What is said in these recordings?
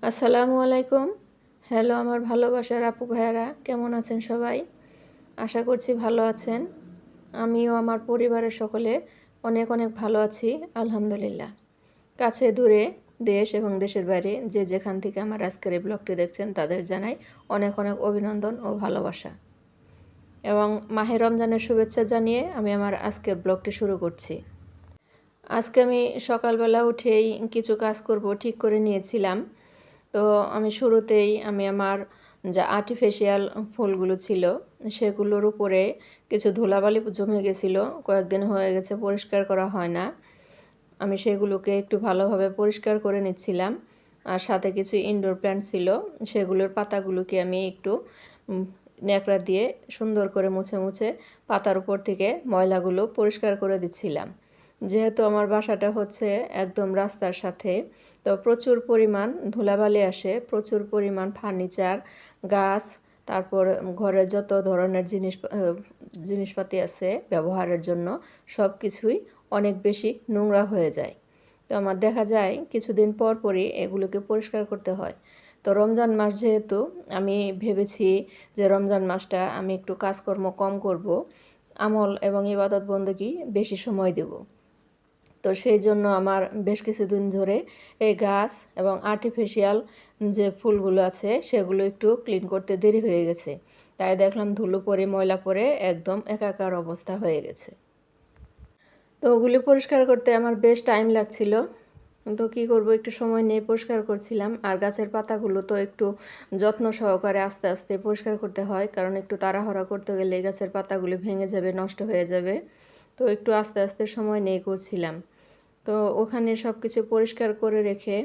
আসসালামু আলাইকুম। হ্যালো আমার ভালোবাসার আপু ভাইয়ারা, কেমন আছেন সবাই? আশা করছি ভালো আছেন। আমিও আমার পরিবারের সকলে অনেক অনেক ভালো আছি, আলহামদুলিল্লাহ। কাছে দূরে, দেশ এবং দেশের বাইরে যে যেখান থেকে আমার আজকের এই ব্লগটি দেখছেন তাদের জানাই অনেক অনেক অভিনন্দন ও ভালোবাসা। এবং মাহে রমজানের শুভেচ্ছা জানিয়ে আমি আমার আজকের ব্লগটি শুরু করছি। আজকে আমি সকালবেলা উঠেই কিছু কাজ করব ঠিক করে নিয়েছিলাম। তো আমি শুরুতেই আমার যে আর্টিফিশিয়াল ফুলগুলো ছিল সেগুলোর উপরে কিছু ধুলাবালি জমে গেছিলো, কয়েকদিন হয়ে গেছে পরিষ্কার করা হয় না। আমি সেগুলোকে একটু ভালোভাবে পরিষ্কার করে নিচ্ছিলাম। আর সাথে কিছু ইনডোর প্ল্যান্ট ছিল, সেগুলোর পাতাগুলোকে আমি একটু ন্যাকড়া দিয়ে সুন্দর করে মুছে মুছে পাতার উপর থেকে ময়লাগুলো পরিষ্কার করে দিচ্ছিলাম। যেহেতু আমার বাসাটা হচ্ছে একদম রাস্তার সাথে, তো প্রচুর পরিমাণ ধুলাবালি আসে, প্রচুর পরিমাণ ফার্নিচার, গাছ, তারপর ঘরে যত ধরনের জিনিসপাতি আছে ব্যবহারের জন্য সব কিছুই অনেক বেশি নোংরা হয়ে যায়। তো আমার দেখা যায় কিছুদিন পর পরই এগুলোকে পরিষ্কার করতে হয়। তো রমজান মাস যেহেতু, আমি ভেবেছি যে রমজান মাসটা আমি একটু কাজকর্ম কম করব, আমল এবং ইবাদত বন্দেগী বেশি সময় দেব। তো সেই জন্য আমার বেশ কিছুদিন ধরে এই গাছ এবং আর্টিফিশিয়াল যে ফুলগুলো আছে সেগুলো একটু ক্লিন করতে দেরি হয়ে গেছে। তাই দেখলাম ধুলো পড়ে ময়লা পড়ে একদম একাকার অবস্থা হয়ে গেছে। তো ওগুলি পরিষ্কার করতে আমার বেশ টাইম লাগছিল। তো কী করব, একটু সময় নিয়ে পরিষ্কার করছিলাম। আর গাছের পাতাগুলো তো একটু যত্ন সহকারে আস্তে আস্তে পরিষ্কার করতে হয়, কারণ একটু তাড়াহুড়া করতে গেলে গাছের পাতাগুলো ভেঙে যাবে, নষ্ট হয়ে যাবে। তো একটু আস্তে আস্তে সময় নিয়ে করছিলাম। তো ওখানে সব কিছু পরিষ্কার করে রেখে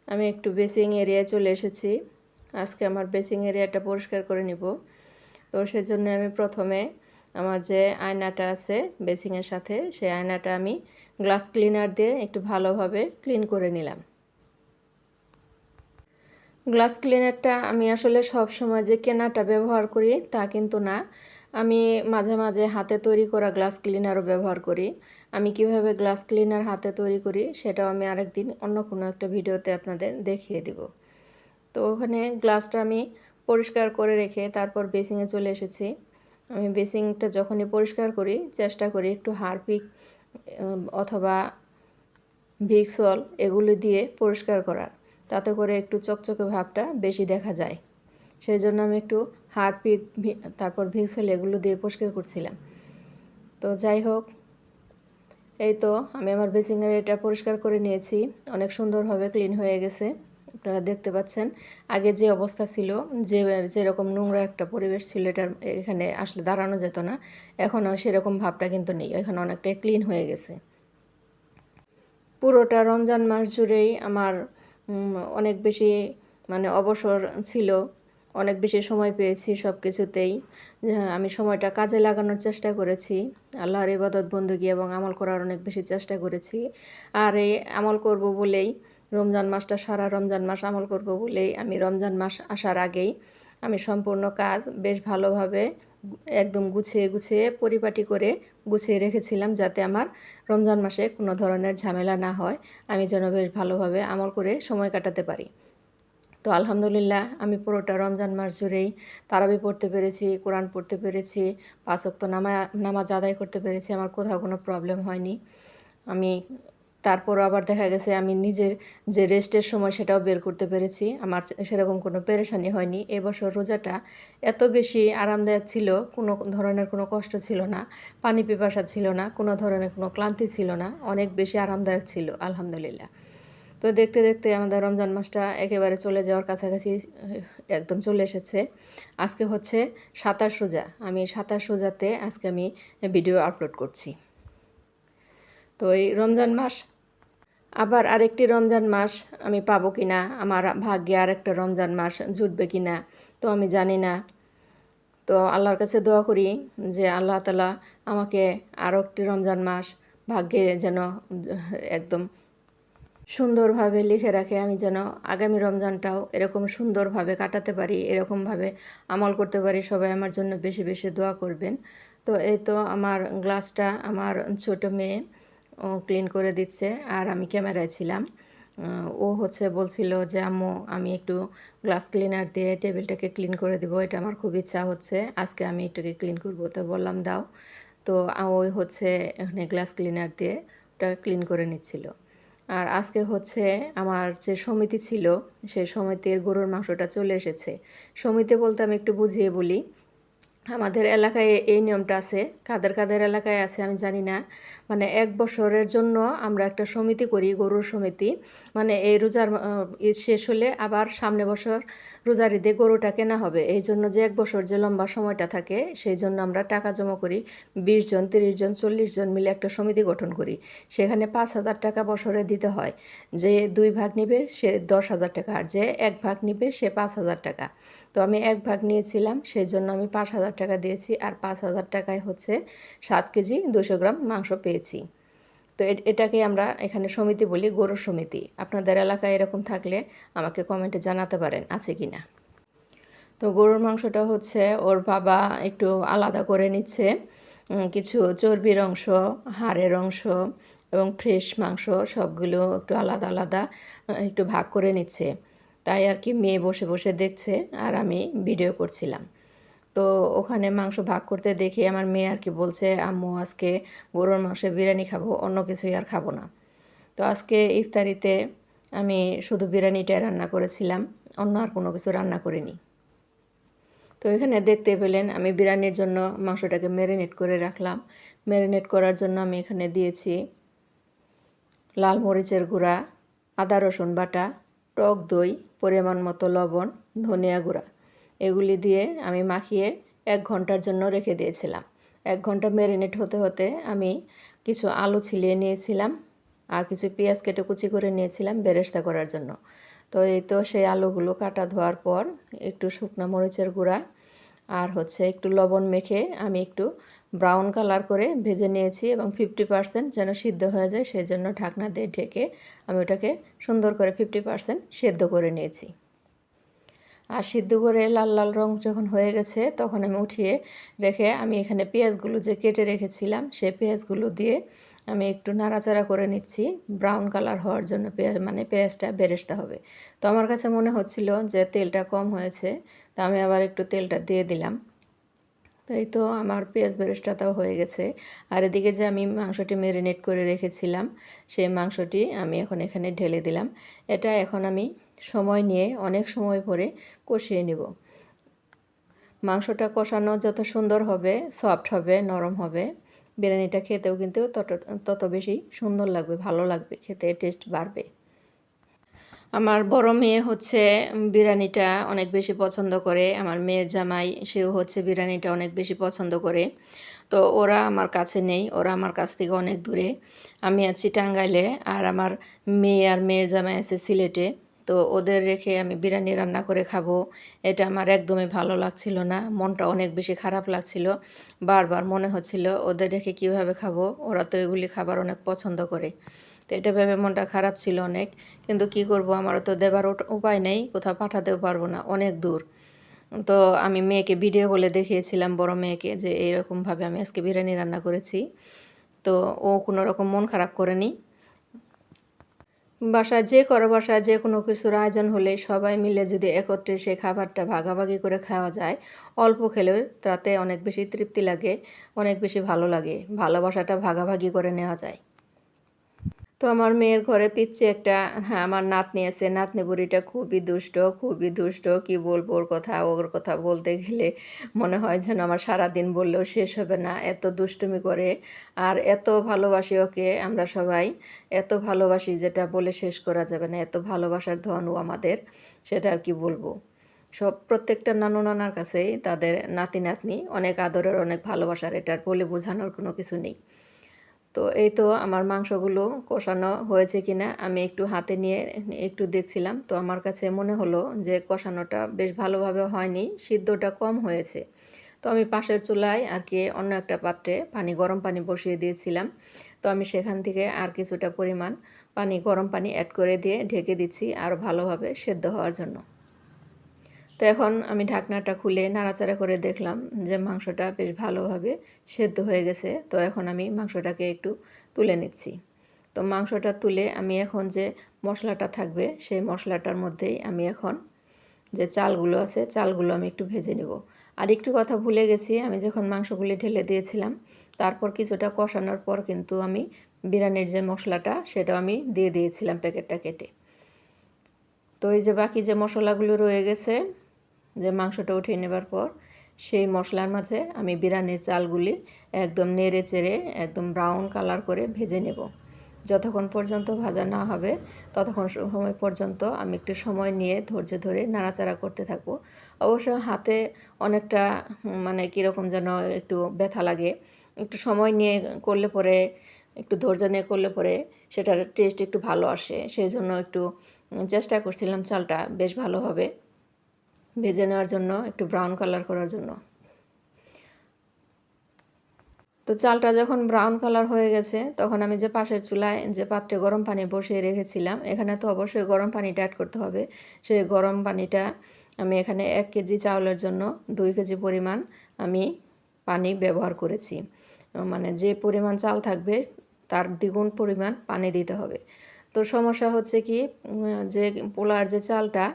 আমি একটু বেসিং এরিয়ায় চলে এসেছি। আজকে আমার বেসিং এরিয়াটা পরিষ্কার করে নিব। তো সেজন্য আমি প্রথমে আমার যে আয়নাটা আছে বেসিংয়ের সাথে, সেই আয়নাটা আমি গ্লাস ক্লিনার দিয়ে একটু ভালোভাবে ক্লিন করে নিলাম। গ্লাস ক্লিনারটা আমি আসলে সব সময় যে কেনাটা ব্যবহার করি তা কিন্তু না, আমি মাঝে মাঝে হাতে তৈরি করা গ্লাস ক্লিনারও ব্যবহার করি। আমি কিভাবে গ্লাস ক্লিনার হাতে তৈরি করি সেটাও আমি আরেকদিন অন্য কোনো একটা ভিডিওতে আপনাদের দেখিয়ে দিব। তো ওখানে গ্লাসটা আমি পরিষ্কার করে রেখে তারপর বেসিংয়ে চলে এসেছি। আমি বেসিংটা যখনই পরিষ্কার করি চেষ্টা করি একটু হারপিক অথবা ভিক্সল এগুলো দিয়ে পরিষ্কার করার, তাতে করে একটু চকচকে ভাবটা বেশি দেখা যায়। সেই জন্য আমি একটু হারপিক তারপর ভিক্সল এগুলো দিয়ে পরিষ্কার করছিলাম। তো যাই হোক, এই তো আমি আমার বেসিংয়ের এটা পরিষ্কার করে নিয়েছি, অনেক সুন্দরভাবে ক্লিন হয়ে গেছে। আপনারা দেখতে পাচ্ছেন আগে যে অবস্থা ছিল, যেরকম নোংরা একটা পরিবেশ ছিল, এটার এখানে আসলে দাঁড়ানো যেত না। এখন সেরকম ভাবটা কিন্তু নেই, এখানে অনেকটাই ক্লিন হয়ে গেছে। পুরোটা রমজান মাস জুড়েই আমার অনেক বেশি অবসর ছিল, অনেক বেশি সময় পেয়েছি সব কিছুতেই। আমি সময়টা কাজে লাগানোর চেষ্টা করেছি, আল্লাহর ইবাদত বন্দেগী এবং আমল করার অনেক বেশি চেষ্টা করেছি। আর এই আমল করব বলেই, রমজান মাসটা সারা রমজান মাস আমল করব বলেই আমি রমজান মাস আসার আগেই আমি সম্পূর্ণ কাজ বেশ ভালোভাবে একদম গুছিয়ে গুছিয়ে পরিপাটি করে গুছিয়ে রেখেছিলাম, যাতে আমার রমজান মাসে কোনো ধরনের ঝামেলা না হয়, আমি যেন বেশ ভালোভাবে আমল করে সময় কাটাতে পারি। তো আলহামদুলিল্লাহ আমি পুরোটা রমজান মাস জুড়েই তারাবি পড়তে পেরেছি, কোরআন পড়তে পেরেছি, 5 ওয়াক্ত নামাজ আদায় করতে পেরেছি, আমার কোথাও কোনো প্রবলেম হয়নি। আমি তারপরও আবার দেখা গেছে আমি নিজের যে রেস্টের সময় সেটাও বের করতে পেরেছি, আমার সেরকম কোনো পেরেশানি হয়নি। এবছর রোজাটা এত বেশি আরামদায়ক ছিল, কোনো ধরনের কোনো কষ্ট ছিল না, পানি পিপাসা ছিল না, কোনো ধরনের কোনো ক্লান্তি ছিল না, অনেক বেশি আরামদায়ক ছিল আলহামদুলিল্লাহ। তো দেখতে দেখতে আমাদের রমজান মাসটা একেবারে চলে যাওয়ার কাছাকাছি একদম চলে এসেছে। আজকে হচ্ছে 27 রোজা, আমি 27 রোজাতে আজকে আমি ভিডিও আপলোড করছি। তো এই রমজান মাস, আবার আরেকটি রমজান মাস আমি পাবো কি না, আমার ভাগ্যে আরেকটা রমজান মাস জুটবে কি না, তো আমি জানি না। তো আল্লাহর কাছে দোয়া করি যে আল্লাহ তাআলা আমাকে আরও একটি রমজান মাস ভাগ্যে যেন একদম সুন্দরভাবে লিখে রাখে, আমি যেন আগামী রমজানটাও এরকম সুন্দরভাবে কাটাতে পারি, এরকমভাবে আমল করতে পারি। সবাই আমার জন্য বেশি বেশি দোয়া করবেন। তো এই তো আমার গ্লাসটা আমার ছোটো মেয়ে ক্লিন করে দিচ্ছে, আর আমি ক্যামেরায় ছিলাম। ও হচ্ছে বলছিল যে আম্মু আমি একটু গ্লাস ক্লিনার দিয়ে টেবিলটাকে ক্লিন করে দিব, এটা আমার খুব ইচ্ছা হচ্ছে, আজকে আমি এটাকে ক্লিন করব। তো বললাম দাও। তো ওই হচ্ছে এখানে গ্লাস ক্লিনার দিয়ে ওটা ক্লিন করে নিচ্ছিল। আর আজকে হচ্ছে আমার যে সমিতি ছিল সেই সমিতির গরুর মাংসটা চলে এসেছে। সমিতি বলতে আমি একটু বুঝিয়ে বলি, আমাদের এলাকায় এই নিয়মটা আছে, কাদের কাদের এলাকায় আছে আমি জানি না। মানে 1 বছরের জন্য আমরা একটা সমিতি করি, গরুর সমিতি। মানে এই রোজার ঈদ শেষ হলে আবার সামনে বছর রোজার ঈদে গরুটা কেনা হবে, এই জন্য যে 1 বছর যে লম্বা সময়টা থাকে সেই জন্য আমরা টাকা জমা করি। 20 জন, 30 জন, 40 জন মিলে একটা সমিতি গঠন করি। সেখানে 5,000 টাকা বছরে দিতে হয়। যে 2 ভাগ নিবে সে 10,000 টাকা, আর যে 1 ভাগ নিবে সে 5,000 টাকা। তো আমি 1 ভাগ নিয়েছিলাম, সেই জন্য আমি 5,000 টাকা দিয়েছি, আর 5,000 টাকায় হচ্ছে 7 কেজি 200 গ্রাম মাংস পেয়েছি। তো এটাকে আমরা এখানে সমিতি বলি, গরুর সমিতি। আপনাদের এলাকায় এরকম থাকলে আমাকে কমেন্টে জানাতে পারেন আছে কি না। তো গরুর মাংসটা হচ্ছে ওর বাবা একটু আলাদা করে নিচ্ছে, কিছু চর্বির অংশ, হাড়ের অংশ এবং ফ্রেশ মাংস সবগুলো একটু আলাদা আলাদা একটু ভাগ করে নিচ্ছে। তাই আর কি মেয়ে বসে বসে দেখছে আর আমি ভিডিও করছিলাম। তো ওখানে মাংস ভাগ করতে দেখে আমার মেয়ে আর কি বলছে, আম্মু আজকে গরুর মাংসের বিরিয়ানি খাবো, অন্য কিছুই আর খাবো না। তো আজকে ইফতারিতে আমি শুধু বিরিয়ানিটাই রান্না করেছিলাম, অন্য আর কোনো কিছু রান্না করিনি। তো এখানে দেখতে পেলেন আমি বিরিয়ানির জন্য মাংসটাকে ম্যারিনেট করে রাখলাম। ম্যারিনেট করার জন্য আমি এখানে দিয়েছি লাল মরিচের গুঁড়া, আদা রসুন বাটা, টক দই, পরিমাণ মতো লবণ, ধনিয়া গুঁড়া, এগুলি দিয়ে আমি মাখিয়ে 1 ঘন্টার জন্য রেখে দিয়েছিলাম। 1 ঘন্টা ম্যারিনেট হতে হতে আমি কিছু আলু ছিলিয়ে নিয়েছিলাম আর কিছু পেঁয়াজ কেটে কুচি করে নিয়েছিলাম বেরেস্তা করার জন্য। তো এই তো সেই আলুগুলো কাটা ধোয়ার পর একটু শুকনো মরিচের গুঁড়া আর হচ্ছে একটু লবণ মেখে আমি একটু ব্রাউন কালার করে ভেজে নিয়েছি, এবং 50% যেন সিদ্ধ হয়ে যায় সেই জন্য ঢাকনা দিয়ে ঢেকে আমি ওটাকে সুন্দর করে 50% সিদ্ধ করে নিয়েছি। আর সিদ্ধ করে লাল লাল রং যখন হয়ে গেছে তখন আমি উঠিয়ে রেখে আমি এখানে পেঁয়াজগুলো যে কেটে রেখেছিলাম সেই পেঁয়াজগুলো দিয়ে আমি একটু নাড়াচাড়া করে নিচ্ছি ব্রাউন কালার হওয়ার জন্য। পেঁয়াজ মানে পেঁয়াজটা বেরেস্তা হবে। তো আমার কাছে মনে হচ্ছিল যে তেলটা কম হয়েছে, তা আমি আবার একটু তেলটা দিয়ে দিলাম। তো এই তো আমার পেঁয়াজ বেরেস্তাটাও হয়ে গেছে। আর এদিকে যে আমি মাংসটি ম্যারিনেট করে রেখেছিলাম সেই মাংসটি আমি এখন এখানে ঢেলে দিলাম। এটা এখন আমি সময় নিয়ে অনেক সময় পরে কষিয়ে নেব। মাংসটা কষানো যত সুন্দর হবে, সফট হবে, নরম হবে, বিরিয়ানিটা খেতেও কিন্তু তত বেশি সুন্দর লাগবে, ভালো লাগবে, খেতে টেস্ট বাড়বে। আমার বড় মেয়ে হচ্ছে বিরিয়ানিটা অনেক বেশি পছন্দ করে, আমার মেয়ের জামাই সেও হচ্ছে বিরিয়ানিটা অনেক বেশি পছন্দ করে। তো ওরা আমার কাছে নেই, ওরা আমার কাছ থেকে অনেক দূরে। আমি আছি টাঙ্গাইলে আর আমার মেয়ে আর মেয়ের জামাই আছে সিলেটে। তো ওদের রেখে আমি বিরিয়ানি রান্না করে খাবো, এটা আমার একদমই ভালো লাগছিল না, মনটা অনেক বেশি খারাপ লাগছিল। বারবার মনে হচ্ছিল ওদের রেখে কীভাবে খাবো, ওরা তো এগুলি খাবার অনেক পছন্দ করে। তো এটা ভেবে মনটা খারাপ ছিল অনেক, কিন্তু কি করব, আমারও তো দেবার উপায় নেই, কোথাও পাঠাতেও পারবো না, অনেক দূর। তো আমি মেয়েকে ভিডিও কলে দেখিয়েছিলাম, বড় মেয়েকে, যে এইরকমভাবে আমি আজকে বিরিয়ানি রান্না করেছি। তো ও কোনো রকম মন খারাপ করেনি। বাসায় যে কোনো কিছুর আয়োজন হলে সবাই মিলে যদি একত্রে সে খাবারটা ভাগাভাগি করে খাওয়া যায়, অল্প খেলেও তাতে অনেক বেশি তৃপ্তি লাগে, অনেক বেশি ভালো লাগে, ভালোবাসাটা ভাগাভাগি করে নেওয়া যায়। তো আমার মেয়ের ঘরে পিচ্ছি একটা, হ্যাঁ, আমার নাতনি আছে, নাতনি বুড়িটা খুবই দুষ্ট, কি বলবো, ওর কথা বলতে গেলে মনে হয় যেন আমার সারাদিন বললেও শেষ হবে না, এত দুষ্টুমি করে। আর এত ভালোবাসি ওকে আমরা সবাই, এত ভালোবাসি যেটা বলে শেষ করা যাবে না, এত ভালোবাসার ধন ও আমাদের, সেটা আর কি বলবো। প্রত্যেকটা নানু নানার কাছেই তাদের নাতি নাতনি অনেক আদরের, অনেক ভালোবাসার, এটার বলে বোঝানোর কোনো কিছু নেই। তো এই তো আমার মাংসগুলো কষানো হয়েছে কিনা আমি একটু হাতে নিয়ে একটু দেখছিলাম। তো আমার কাছে মনে হলো যে কষানোটা বেশ ভালোভাবে হয়নি, সিদ্ধটা কম হয়েছে। তো আমি পাশের চুলায় আর কি অন্য একটা পাত্রে গরম পানি বসিয়ে দিয়েছিলাম। তো আমি সেখান থেকে আর কিছুটা পরিমাণ গরম পানি অ্যাড করে দিয়ে ঢেকে দিচ্ছি আরও ভালোভাবে সেদ্ধ হওয়ার জন্য। তো এখন আমি ঢাকনাটা খুলে নাড়াচাড়া করে দেখলাম যে মাংসটা বেশ ভালোভাবে সেদ্ধ হয়ে গেছে। তো এখন আমি মাংসটাকে একটু তুলে নিচ্ছি। তো মাংসটা তুলে আমি এখন যে মশলাটা থাকবে সেই মশলাটার মধ্যেই আমি এখন যে চালগুলো আছে চালগুলো আমি একটু ভেজে নেব। আর একটু কথা ভুলে গেছি, আমি যখন মাংসগুলি ঢেলে দিয়েছিলাম তারপর কিছুটা কষানোর পর কিন্তু আমি বিরিয়ানির যে মশলাটা সেটাও আমি দিয়ে দিয়েছিলাম প্যাকেটটা কেটে। তো এই যে বাকি যে মশলাগুলো রয়ে গেছে যে মাংসটা উঠিয়ে নেবার পর সেই মশলার মাঝে আমি বিরিয়ানির চালগুলি একদম নেড়ে চেড়ে একদম ব্রাউন কালার করে ভেজে নেব। যতক্ষণ পর্যন্ত ভাজা না হবে ততক্ষণ সময় পর্যন্ত আমি একটু সময় নিয়ে ধৈর্য ধরে নাড়াচাড়া করতে থাকবো। অবশ্য হাতে অনেকটা মানে কীরকম যেন একটু ব্যথা লাগে, একটু সময় নিয়ে করলে পরে একটু ধৈর্য নিয়ে করলে পরে সেটার টেস্ট একটু ভালো আসে। সেই জন্য একটু চেষ্টা করছিলাম চালটা বেশ ভালোভাবে ভেজে নেওয়ার জন্য, একটু ব্রাউন কালার করার জন্য। তো চালটা যখন ব্রাউন কালার হয়ে গেছে তখন আমি যে পাশের চুলায় যে পাত্রে গরম পানি বসিয়ে রেখেছিলাম, এখানে তো অবশ্যই গরম পানিটা অ্যাড করতে হবে। সেই গরম পানিটা আমি এখানে 1 কেজি চাউলের জন্য 2 কেজি পরিমাণ আমি পানি ব্যবহার করেছি। মানে যে পরিমাণ চাল থাকবে তার দ্বিগুণ পরিমাণ পানি দিতে হবে। তো সমস্যা হচ্ছে কি, যে পোলার যে চালটা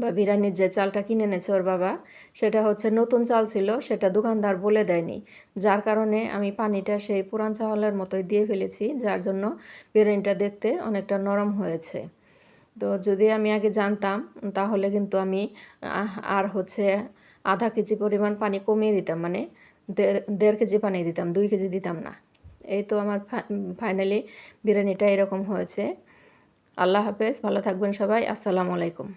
বা বিরিয়ানির যে চালটা কিনে এনেছে ওর বাবা, সেটা হচ্ছে নতুন চাল ছিল, সেটা দোকানদার বলে দেয়নি। যার কারণে আমি পানিটা সেই পুরান চালের মতোই দিয়ে ফেলেছি, যার জন্য বিরিয়ানিটা দেখতে অনেকটা নরম হয়েছে। তো যদি আমি আগে জানতাম তাহলে কিন্তু আমি আর হচ্ছে আধা কেজি পরিমাণ পানি কমিয়ে দিতাম, মানে দেড় কেজি পানি দিতাম, 2 কেজি দিতাম না। এই তো আমার ফাইনালি বিরিয়ানিটা এরকম হয়েছে। আল্লাহ হাফেজ, ভালো থাকবেন সবাই, আসসালামু আলাইকুম।